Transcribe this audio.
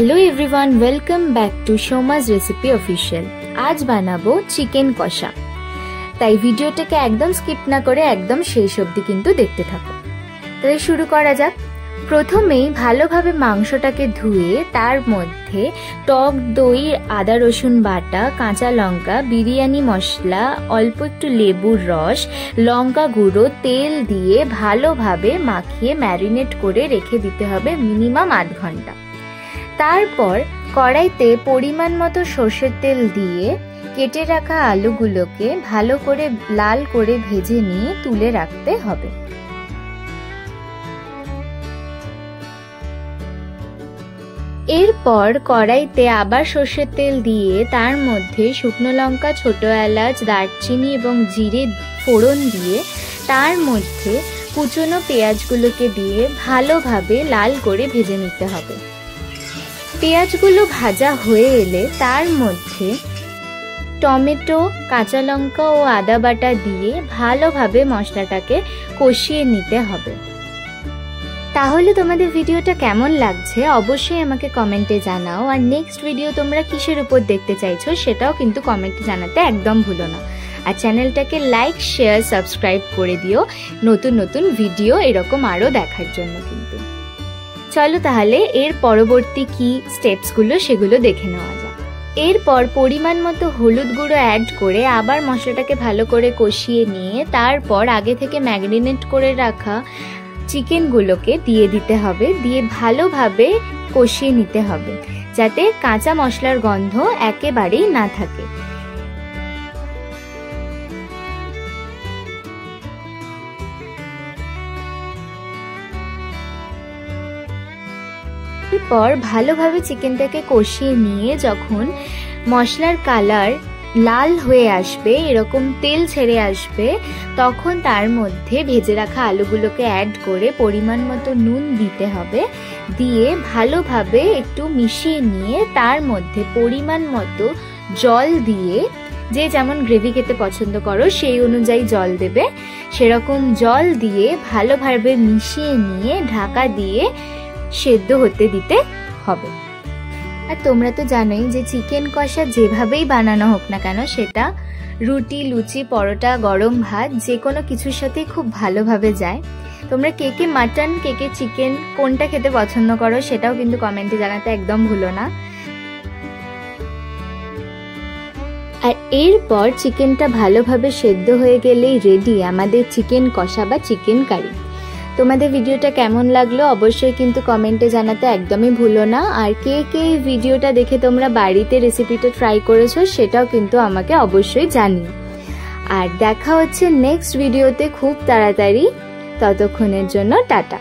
Hello everyone, welcome back to Shoma's recipe official. आज बानाबो chicken कषा, ताई ভিডিওটাকে একদম স্কিপ না করে একদম শেষ অবধি কিন্তু দেখতে থাকো। তাহলে শুরু করা যাক। প্রথমেই ভালোভাবে মাংসটাকে ধুয়ে তার মধ্যে টক দই, আদা রসুন বাটা, কাঁচা লঙ্কা, বিরিয়ানি মশলা, অল্প একটু লেবুর রস, লঙ্কা গুঁড়ো, তেল দিয়ে ভালোভাবে মাখিয়ে ম্যারিনেট করে রেখে দিতে হবে মিনিমাম আধ ঘন্টা। তারপর কড়াইতে পরিমাণ মতো সর্ষের তেল দিয়ে কেটে রাখা আলুগুলোকে ভালো করে লাল করে ভেজে নিয়ে তুলে রাখতে হবে। এরপর কড়াইতে আবার সর্ষের তেল দিয়ে তার মধ্যে শুকনো লঙ্কা, ছোট এলাচ, দারচিনি এবং জিরে ফোড়ন দিয়ে তার মধ্যে কুচনো পেঁয়াজগুলোকে দিয়ে ভালোভাবে লাল করে ভেজে নিতে হবে। পেঁয়াজগুলো ভাজা হয়ে এলে তার মধ্যে টমেটো, কাঁচা লঙ্কা ও আদা বাটা দিয়ে ভালোভাবে মশলাটাকে কষিয়ে নিতে হবে। তাহলে তোমাদের ভিডিওটা কেমন লাগছে অবশ্যই আমাকে কমেন্টে জানাও। আর নেক্সট ভিডিও তোমরা কিসের উপর দেখতে চাইছো সেটাও কিন্তু কমেন্টে জানাতে একদম ভুলো না। আর চ্যানেলটাকে লাইক, শেয়ার, সাবস্ক্রাইব করে দিও নতুন নতুন ভিডিও এরকম আরও দেখার জন্য। কিন্তু চলো তাহলে এর পরবর্তী কি স্টেপসগুলো সেগুলো দেখে নেওয়া যাক। এরপর পরিমাণ মতো হলুদ গুঁড়ো অ্যাড করে আবার মশলাটাকে ভালো করে কষিয়ে নিয়ে তারপর আগে থেকে ম্যারিনেট করে রাখা চিকেনগুলোকে দিয়ে দিতে হবে, দিয়ে ভালোভাবে কষিয়ে নিতে হবে যাতে কাঁচা মশলার গন্ধ একেবারেই না থাকে। এরপর ভালোভাবে চিকেনটাকে কষিয়ে নিয়ে যখন মশলার কালার লাল হয়ে আসবে, এরকম তেল ছেড়ে আসবে, তখন তার মধ্যে ভেজে রাখা আলুগুলোকে অ্যাড করে পরিমাণ মতো নুন দিতে হবে। দিয়ে ভালোভাবে একটু মিশিয়ে নিয়ে তার মধ্যে পরিমাণ মতো জল দিয়ে, যে যেমন গ্রেভি খেতে পছন্দ করো সেই অনুযায়ী জল দেবে, সেরকম জল দিয়ে ভালোভাবে মিশিয়ে নিয়ে ঢাকা দিয়ে সেদ্ধ হতে দিতে হবে। আর তোমরা তো জানোই যে চিকেন কষা যেভাবেই বানানো হোক না কেন সেটা রুটি, লুচি, পরোটা, গরম ভাত যে কোনো কিছুর সাথেই খুব ভালোভাবে যায়। তোমরা কে কে মাটন, কে কে চিকেন কোনটা খেতে পছন্দ করো সেটাও কিন্তু কমেন্টে জানাতে একদম ভুলো না। আর এরপর চিকেনটা ভালোভাবে সেদ্ধ হয়ে গেলেই রেডি আমাদের চিকেন কষা বা চিকেন কারি। তোমাদের ভিডিওটা কেমন লাগলো অবশ্যই কিন্তু কমেন্টে জানাতে একদমই ভুলো না। আর কে কে এই ভিডিওটা দেখে তোমরা বাড়িতে রেসিপিটা ট্রাই করেছো সেটাও কিন্তু আমাকে অবশ্যই জানিও। আর দেখা হচ্ছে নেক্সট ভিডিওতে খুব তাড়াতাড়ি। ততক্ষণের জন্য টাটা।